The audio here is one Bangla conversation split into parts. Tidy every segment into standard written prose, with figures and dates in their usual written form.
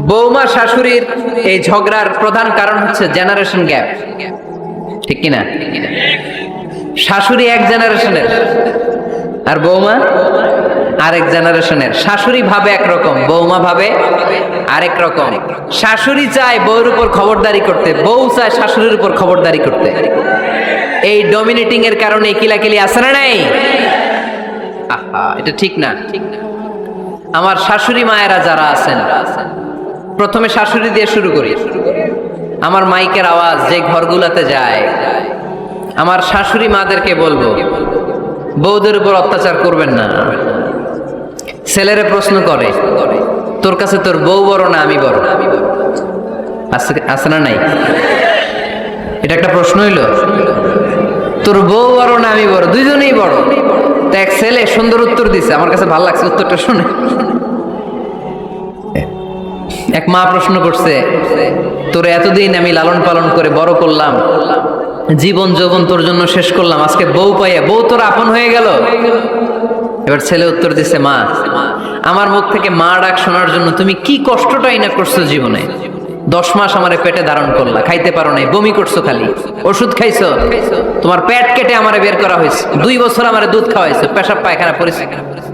বৌমা শাশুড়ির এই ঝগড়ার প্রধান কারণ হচ্ছে জেনারেশন গ্যাপ, ঠিক কিনা? শাশুড়ি এক জেনারেশনের আর বৌমা আরেক জেনারেশনের। শাশুড়ি ভাবে একরকম, বৌমা ভাবে আরেক রকম। শাশুড়ি চায় বউর উপর খবরদারি করতে, বউ চায় শাশুড়ির উপর খবরদারি করতে। এই ডমিনেটিং এর কারণে কিলাকিলি আছে না নাই? আহা, এটা ঠিক না। আমার শাশুড়ি মায়েরা যারা আছেন, প্রথমে শাশুড়ি দিয়ে শুরু করি। আমার মাইকের আওয়াজ যে ঘরগুলোতে যায়, আমার শাশুড়ি মাদেরকে বলবো, বউদের উপর অত্যাচার করবেন না। ছেলেরে প্রশ্ন করে, তোর কাছে তোর বউ বড় না আমি বড়? আছে না নাই? এটা একটা প্রশ্ন হইল। তোর বউ বড় না আমি বড়? দুইজনেই বড়। তা এক ছেলে সুন্দর উত্তর দিছে, আমার কাছে ভালো লাগছে উত্তরটা শুনে। এক মা প্রশ্ন করছে, তোর এতদিন আমি লালন পালন করে বড় করলাম, জীবন যৌবন তোর জন্য শেষ করলাম, আজকে বউ পাইয়া বউ তোর আপন হয়ে গেল? এবার ছেলে উত্তর দিছে, মা, আমার মুখ থেকে মা ডাক শোনার জন্য তুমি কি কষ্টটাই না করছো জীবনে। 10 মাস আমারে পেটে ধারণ করলা, খাইতে পারো নাই, বমি করছো, খালি ওষুধ খাইছো, তোমার পেট কেটে আমারে বের করা হয়েছে, 2 বছর আমারে দুধ খাওয়াইছো, পেশাব পায়খানা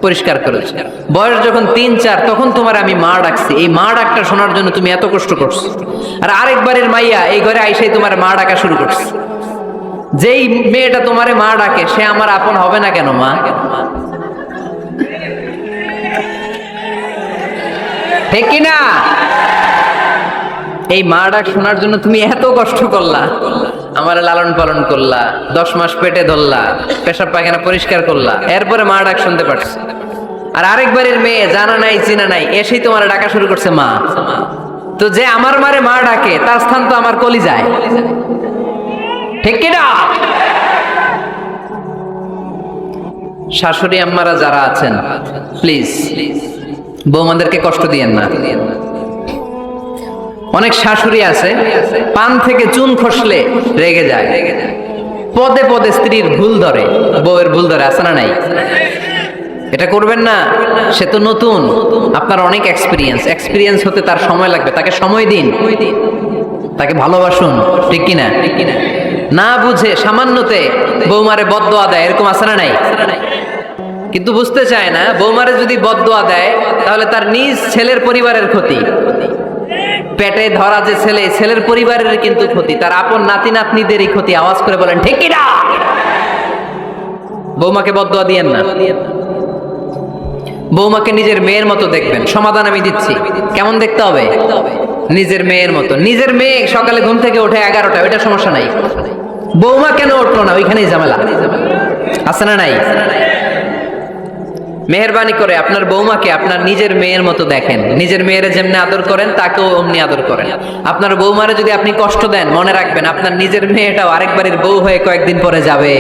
পরিষ্কার করেছো। বয়স যখন 3-4 তখন তোমার আমি মা ডাকছি। এই মা ডাকটা শোনার জন্য তুমি এত কষ্ট করছো। আর আরেকবারের মাইয়া এই ঘরে আইসাই তোমার মা ডাকা শুরু করছে। যেই মেয়েটা তোমারে মা ডাকে সে আমার আপন হবে না কেন মা? ঠিক কিনা? এই মা ডাক শোনার জন্য তুমি এত কষ্ট করলা, আমার লালন পালন করলা, 10 মাস পেটে ধরলা, পেশাব পায়খানা পরিষ্কার করলা, এরপরে মা ডাক শুনতে পারছো। আর আরেকবারের মেয়ে জানা নাই চিনা নাই এসেই তোমার ডাকা শুরু করছে মা। তো যে আমার মারে মা ডাকে তার স্থান তো আমার কলিজায়, ঠিক কিনা? শাশুড়ি আম্মারা যারা আছেন, প্লিজ বৌমাদেরকে কষ্ট দিয়েন না। অনেক শাশুড়ি আছে পান থেকে চুন খসলে রেগে যায়, পদে পদে স্ত্রীর ভুল ধরে, বউয়ের ভুল ধরে, আছে না নাই? এটা করবেন না। সে তো নতুন, আপনার অনেক এক্সপিরিয়েন্স হতে তার সময় লাগবে। তাকে সময় দিন, তাকে ভালোবাসুন, ঠিক কিনা? না বুঝে সামান্যতে বৌমারে বদদোয়া দেয়, এরকম আছে না নাই? কিন্তু বুঝতে চায় না, বৌমারে যদি বদদোয়া দেয় তাহলে তার নিজ ছেলের পরিবারের ক্ষতি। পেটে ধরা যে ছেলে, ছেলের পরিবারের কিন্তু ক্ষতি, তার আপন নাতি নাতনিদেরই ক্ষতি। আওয়াজ করে বলেন ঠিক কিনা? বৌমাকে বদদোয়া দিয়েন না। বৌমাকে নিজের মেয়ের মতো দেখবেন। সমাধান আমি দিচ্ছি, কেমন দেখতে হবে? নিজের মেয়ের মতো। নিজের মেয়ে সকালে ঘুম থেকে ওঠে 11টা, ওইটা সমস্যা নাই। বৌমা কেন উঠলো না, ওইখানেই ঝামেলা, আছে না নাই? মেহেরবানি করে আপনার বৌমাকে আপনার নিজের মেয়ের মতো দেখেন। নিজের মেয়েরে যেমনি আদর করেন তাকেও অমনি আদর করেন। আপনার বৌমারে যদি আপনি কষ্ট দেন, মনে রাখবেন আপনার নিজের মেয়েটাও আরেকবারের বউ হয়ে কয়েকদিন পরে যাবে।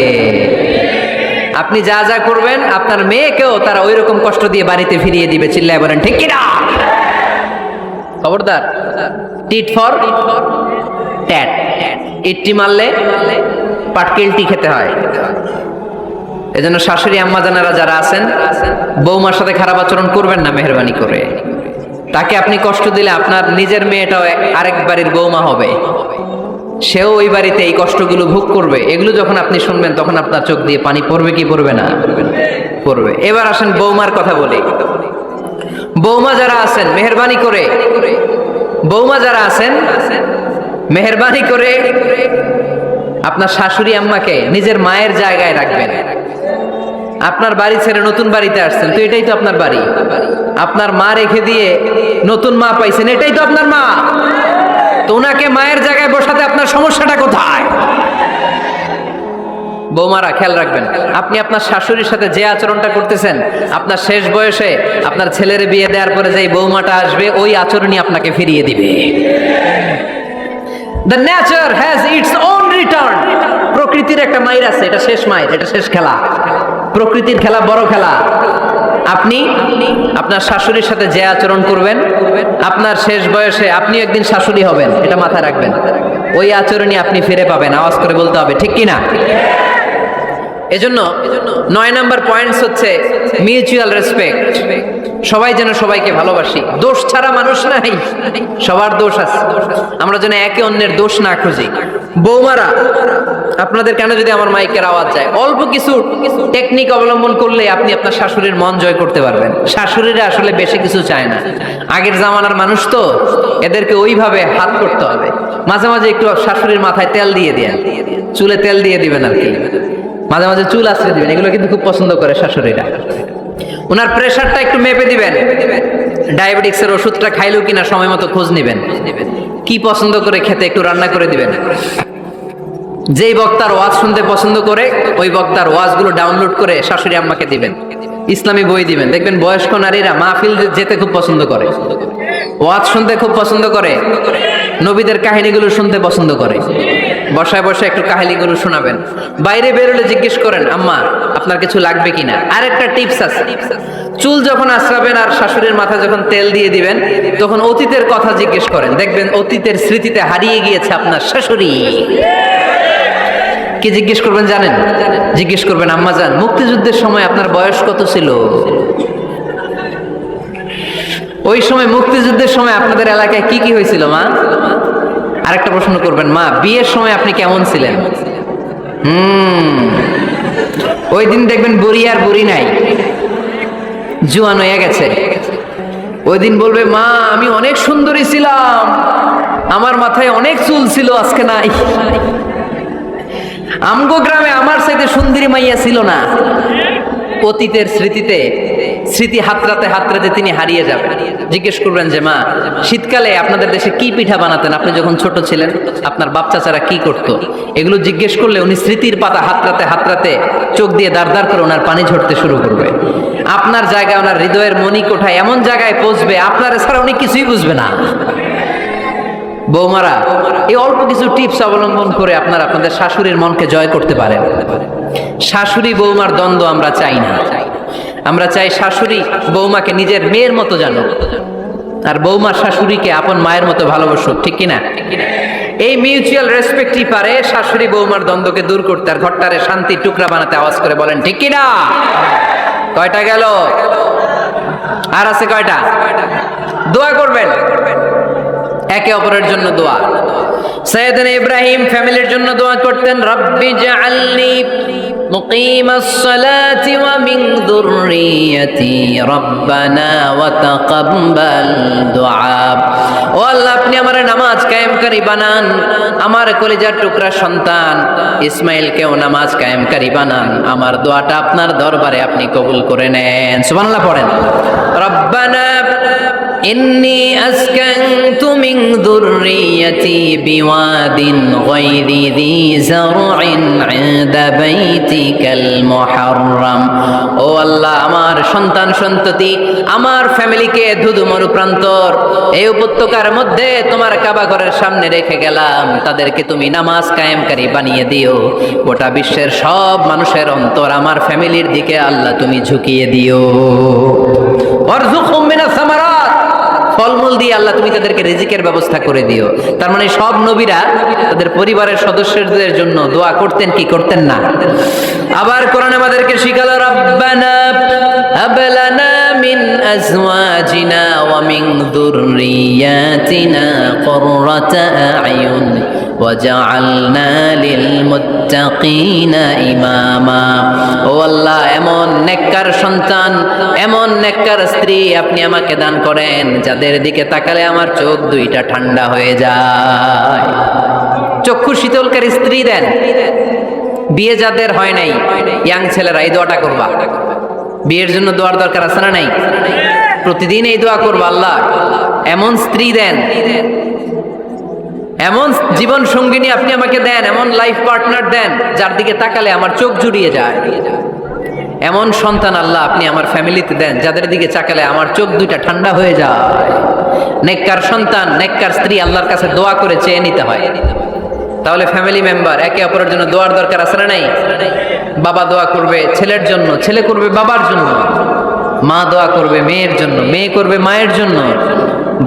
আপনি যা যা করবেন আপনার মেয়েকেও তারা ওই রকম কষ্ট দিয়ে বাড়িতে ফিরিয়ে দিবে। চিল্লায় বলেন ঠিক কিনা? খবরদার, টিট ফর ট্যাট। ইটটি মারলে পাটকেলটি খেতে হয়। এজন্য শাশুড়ি আম্মা জানারা যারা আছেন, বৌমার সাথে খারাপ আচরণ করবেন না মেহেরবানি করে। তাকে আপনি কষ্ট দিলে আপনার নিজের মেয়েটাও আরেক বাড়ির বৌমা হবে, সেও ওই বাড়িতে এই কষ্টগুলো ভোগ করবে। এগুলো যখন আপনি শুনবেন তখন আপনার চোখ দিয়ে পানি পড়বে কি পড়বে না? পড়বে। এবার আসেন বৌমার কথা বলি। বৌমা যারা আছেন মেহেরবানি করে, বৌমা যারা আছেন মেহেরবানি করে আপনার শাশুড়ি আম্মাকে নিজের মায়ের জায়গায় রাখবেন। আপনার বাড়ি ছেড়ে নতুন বাড়িতে আসছেন, তো এটাই তো আপনার বাড়ি। আপনার মা রেখে দিয়ে নতুন মা পাইছেন, এটাই তো আপনার মা। তো ওনাকে মায়ের জায়গায় বসাতে আপনার সমস্যাটা কোথায়? বৌমারা খেয়াল রাখবেন, আপনি আপনার শাশুড়ির সাথে যে আচরণটা করতেছেন, আপনার শেষ বয়সে আপনার ছেলের বিয়ে দেওয়ার পরে যে বৌমাটা আসবে ওই আচরণই আপনাকে ফিরিয়ে দিবে। The nature has its own return. প্রকৃতির একটা মাইর আছে, এটা শেষ মাইর, এটা শেষ খেলা। প্রকৃতির খেলা বড় খেলা। আপনি আপনার শাশুড়ির সাথে যে আচরণ করবেন, আপনার শেষ বয়সে আপনি একদিন শাশুড়ি হবেন, এটা মাথায় রাখবেন। ওই আচরণই আপনি ফিরে পাবেন। আওয়াজ করে বলতে হবে ঠিক কিনা? এজন্য 9 নাম্বার পয়েন্টস হচ্ছে মিউচুয়াল রেসপেক্ট। সবাই যেন সবাইকে ভালোবাসি। দোষ ছাড়া মানুষ নাই, সবার দোষ আছে। আমরা যেন একে অন্যের দোষ না খুঁজি। বৌমারা, আপনাদের কেন যদি আমার মাইকের আওয়াজ যায়, অল্প কিছু টেকনিক অবলম্বন করলে আপনি আপনার শাশুড়ির মন জয় করতে পারবেন। শাশুড়িরা আসলে বেশি কিছু চায় না, আগের জামানার মানুষ তো, এদেরকে ওইভাবে হাত করতে হবে। মাঝে মাঝে একটু শাশুড়ির মাথায় তেল দিয়ে দেন, চুলে তেল দিয়ে দিবেন আর কি, মাঝে মাঝে চুল আশ্রয় দিবেন, এগুলো কিন্তু খুব পছন্দ করে শাশুড়িরা। ওনার প্রেশারটা একটু মেপে দিবেন, ডায়াবেটিক্সের ওষুধটা খাইলো কিনা সময় মতো খোঁজ নিবেন, কি পছন্দ করে খেতে একটু রান্না করে দিবেন। যেই বক্তার ওয়াজ শুনতে পছন্দ করে ওই বক্তার ওয়াজগুলো ডাউনলোড করে শাশুড়ি আম্মাকে দিবেন, ইসলামী বই দিবেন। দেখবেন বয়স্ক নারীরা মাহফিল যেতে খুব পছন্দ করে, ওয়াজ শুনতে খুব পছন্দ করে, নবীদের কাহিনীগুলো শুনতে পছন্দ করে। বসায় বসে একটু কাহিনীগুলো শোনাবেন। বাইরে বেরোলে জিজ্ঞেস করেন, আম্মা আপনার কিছু লাগবে কিনা। আরেকটা টিপস আছে, চুল যখন আশ্রাবেন আর শাশুড়ির মাথা যখন তেল দিয়ে দিবেন, তখন অতীতের কথা জিজ্ঞেস করেন। দেখবেন অতীতের স্মৃতিতে হারিয়ে গিয়েছে আপনার শাশুড়ি। কি জিজ্ঞেস করবেন জানেন? জিজ্ঞেস করবেন, আম্মা জান, মুক্তিযুদ্ধের সময় আপনার বয়স কত ছিল? ওই সময় মুক্তিযুদ্ধের সময় আপনাদের এলাকায় কি কি হয়েছিল মা? আরেকটা প্রশ্ন করবেন, মা বিয়ের সময় আপনি কেমন ছিলেন? ওই দিন দেখবেন বুড়ি আর বুড়ি নাই, জুয়ান হয়ে গেছে। ওই দিন বলবে, মা আমি অনেক সুন্দরী ছিলাম, আমার মাথায় অনেক চুল ছিল, আজকে নাই। আমগো গ্রামে আমার সাথে সুন্দরী মাইয়া ছিল না। অতীতের স্মৃতিতে, স্মৃতি হাতরাতে হাতরাতে তিনি হারিয়ে যাবেন। জিজ্ঞেস করবেন যে, মা শীতকালে আপনাদের দেশে কি পিঠা বানাতেন আপনি যখন ছোট ছিলেন? আপনার বাপ চাচারা কি করতো? এগুলো জিজ্ঞেস করলে উনি স্মৃতির পাতা হাতরাতে হাতরাতে চোখ দিয়ে দাঁড় দাঁড় করে ওনার পানি ঝরতে শুরু করবে। আপনার জায়গায়, ওনার হৃদয়ের মনি কোঠায় এমন জায়গায় পৌঁছবে, আপনার ছাড়া উনি কিছুই বুঝবে না। বৌমারা, এই অল্প কিছু টিপস অবলম্বন করে আপনারা আপনাদের শাশুড়ির মনকে জয় করতে পারেন। শাশুড়ি বৌমার দ্বন্দ্ব আমরা চাই না। আমরা চাই শাশুড়ি বৌমাকে নিজের মেয়ের মতো জানুক, আর বৌমা শাশুড়িকে আপন মায়ের মতো ভালোবাসুক, ঠিক কিনা? এই মিউচুয়াল রেসপেক্টই পারে শাশুড়ি বৌমার দ্বন্দ্বকে দূর করতে, আর ঘরটারে শান্তির টুকরা বানাতে। আওয়াজ করে বলেন ঠিক কিনা? কয়টা গেল? আর আছে কয়টা? দোয়া করবেন একে অপরের জন্য। দোয়া, সাইয়েদনা ইব্রাহিম ফ্যামিলির জন্য দোয়া করতেন, রব্বি জাআলনি মুকিমাস সালাতি ওয়া মিন যুররিয়াতি রব্বানা ওয়া তাকাব্বাল দুআ। ও আল্লাহ, আপনি আমার নামাজ কায়েমকারী বানান, আমার কলিজার টুকরা সন্তান ইসমাইলকেও নামাজ কায়েমকারী বানান। আমার দোয়াটা আপনার দরবারে আপনি কবুল করে নেন। সুবহানাল্লাহ পড়েন। রব্বানা إني أسكنت من ذريتي بواد غير ذي زرع عند بيتك المحرم। ও আল্লাহ, আমার সন্তান সন্ততি, আমার ফ্যামিলিকে ধুধু মরুপ্রান্তর এই উপত্যকার মধ্যে তোমার কাবা ঘরের সামনে রেখে গেলাম। তাদেরকে তুমি নামাজ কায়েমকারী বানিয়ে দিও। গোটা বিশ্বের সব মানুষের অন্তর আমার ফ্যামিলির দিকে আল্লাহ তুমি ঝুঁকিয়ে দিও। ওয়ারযুকহুম মিনাস সামারাত, ফলমূল দিয়ে আল্লাহ তুমি তাদেরকে রিজিকের ব্যবস্থা করে দিও। তার মানে সব নবীরা তাদের পরিবারের সদস্যদের জন্য দোয়া করতেন কি করতেন না? আবার কোরআন আমাদেরকে শিখালো, রব্বানা হাব লানা মিন আজওয়াজিনা ওয়া মিন যুররিয়াতিনা কুররাতা আ'য়ুন ওয়াজআলনা লিল মুত্তাকিনা ইমামা। ও আল্লাহ, এমন নেককার সন্তান, এমন নেককার স্ত্রী আপনি আমাকে দান করেন যাদের দিকে তাকালে আমার চোখ দুইটা ঠান্ডা হয়ে যায়। চক্ষু শীতলকারী স্ত্রী দেন। বিয়ে যাদের হয় নাই, ইয়াং ছেলেরা এই দোয়াটা করবা। বিয়ের জন্য দোয়ার দরকার আছে না নাই? প্রতিদিন এই দোয়া করবা, আল্লাহ এমন স্ত্রী দেন, এমন জীবন সঙ্গিনী আপনি আমাকে দেন, এমন লাইফ পার্টনার দেন যার দিকে তাকালে আমার চোখ জুড়িয়ে যায়। এমন সন্তান আল্লাহ আপনি আমার ফ্যামিলিতে দেন যাদের দিকে তাকালে আমার চোখ দুইটা ঠান্ডা হয়ে যায়। নেককার সন্তান, নেককার স্ত্রী আল্লাহর কাছে দোয়া করে চেয়ে নিতে হয়। তাহলে ফ্যামিলি মেম্বার একে অপরের জন্য দোয়ার দরকার আছে না নাই? বাবা দোয়া করবে ছেলের জন্য, ছেলে করবে বাবার জন্য, মা দোয়া করবে মেয়ের জন্য, মেয়ে করবে মায়ের জন্য,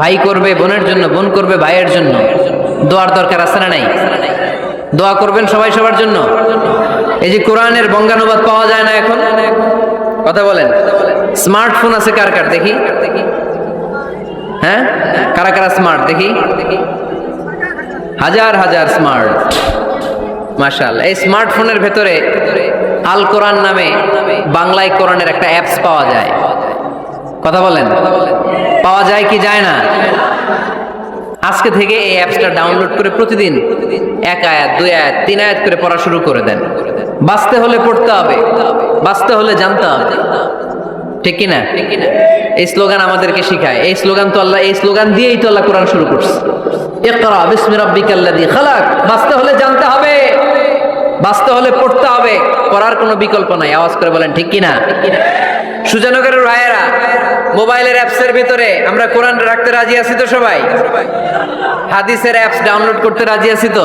ভাই করবে বোনের জন্য, বোন করবে ভাইয়ের জন্য। দোয়ার দরকার আছে না নাই? দোয়া করবেন সবাই সবার জন্য। এই যে কোরআনের বঙ্গানুবাদ পাওয়া যায় না এখন, কথা বলেন। স্মার্টফোন আছে কার কার দেখি? হ্যাঁ, কারা কারা স্মার্ট দেখি? হাজার হাজার স্মার্ট, মাশাআল্লাহ। এই স্মার্টফোনের ভেতরে আল কোরআন নামে বাংলায় কোরআনের একটা অ্যাপস পাওয়া যায়, কথা বলেন। পাওয়া যায় কি যায় না? আজকে থেকে এই অ্যাপসটা ডাউনলোড করে প্রতিদিন 1 আয়াত 2 আয়াত 3 আয়াত করে পড়া শুরু করে দেন। বাঁচতে হলে পড়তে হবে, বাঁচতে হলে জানতে হবে, ঠিক কিনা? এই স্লোগান আমাদেরকে শিখায়। এই স্লোগান তো আল্লাহ, এই স্লোগান দিয়েই তো আল্লাহ কোরআন শুরু করছে, ইকরা বিসমি রাব্বিকাল্লাযী খালাক। বাঁচতে হলে জানতে হবে, বাঁচতে হলে পড়তে হবে, পড়ার কোনো বিকল্প নাই। আওয়াজ করে বলেন ঠিক কিনা? সুজানগরের ভাইয়েরা, মোবাইলের অ্যাপসের ভিতরে আমরা কোরআন রাখতে রাজি আছি তো সবাই? হাদিসের অ্যাপস ডাউনলোড করতে রাজি আছি তো?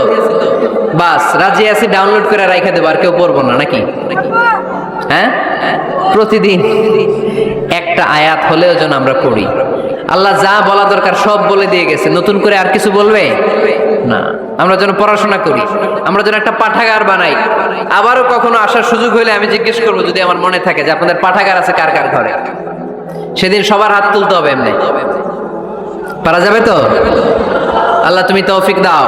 বাস রাজি আছি, ডাউনলোড করে রাইখা দেবো, আর কেউ পড়বো না নাকি? হ্যাঁ, প্রতিদিন একটা আয়াত হলেও যেন আমরা পড়ি। আল্লাহ যা বলা দরকার সব বলে দিয়ে গেছে, নতুন করে আর কিছু বলবে না। আমরা যেন পড়াশোনা করি, আমরা যেন একটা পাঠাগার বানাই। আবারও কখনো আসার সুযোগ হইলে আমি জিজ্ঞেস করবো, যদি আমার মনে থাকে যে আপনাদের পাঠাগার আছে কার কার ঘরে, সেদিন সবার হাত তুলতে হবে। এমনি পারা যাবে তো? আল্লাহ তুমি তৌফিক দাও।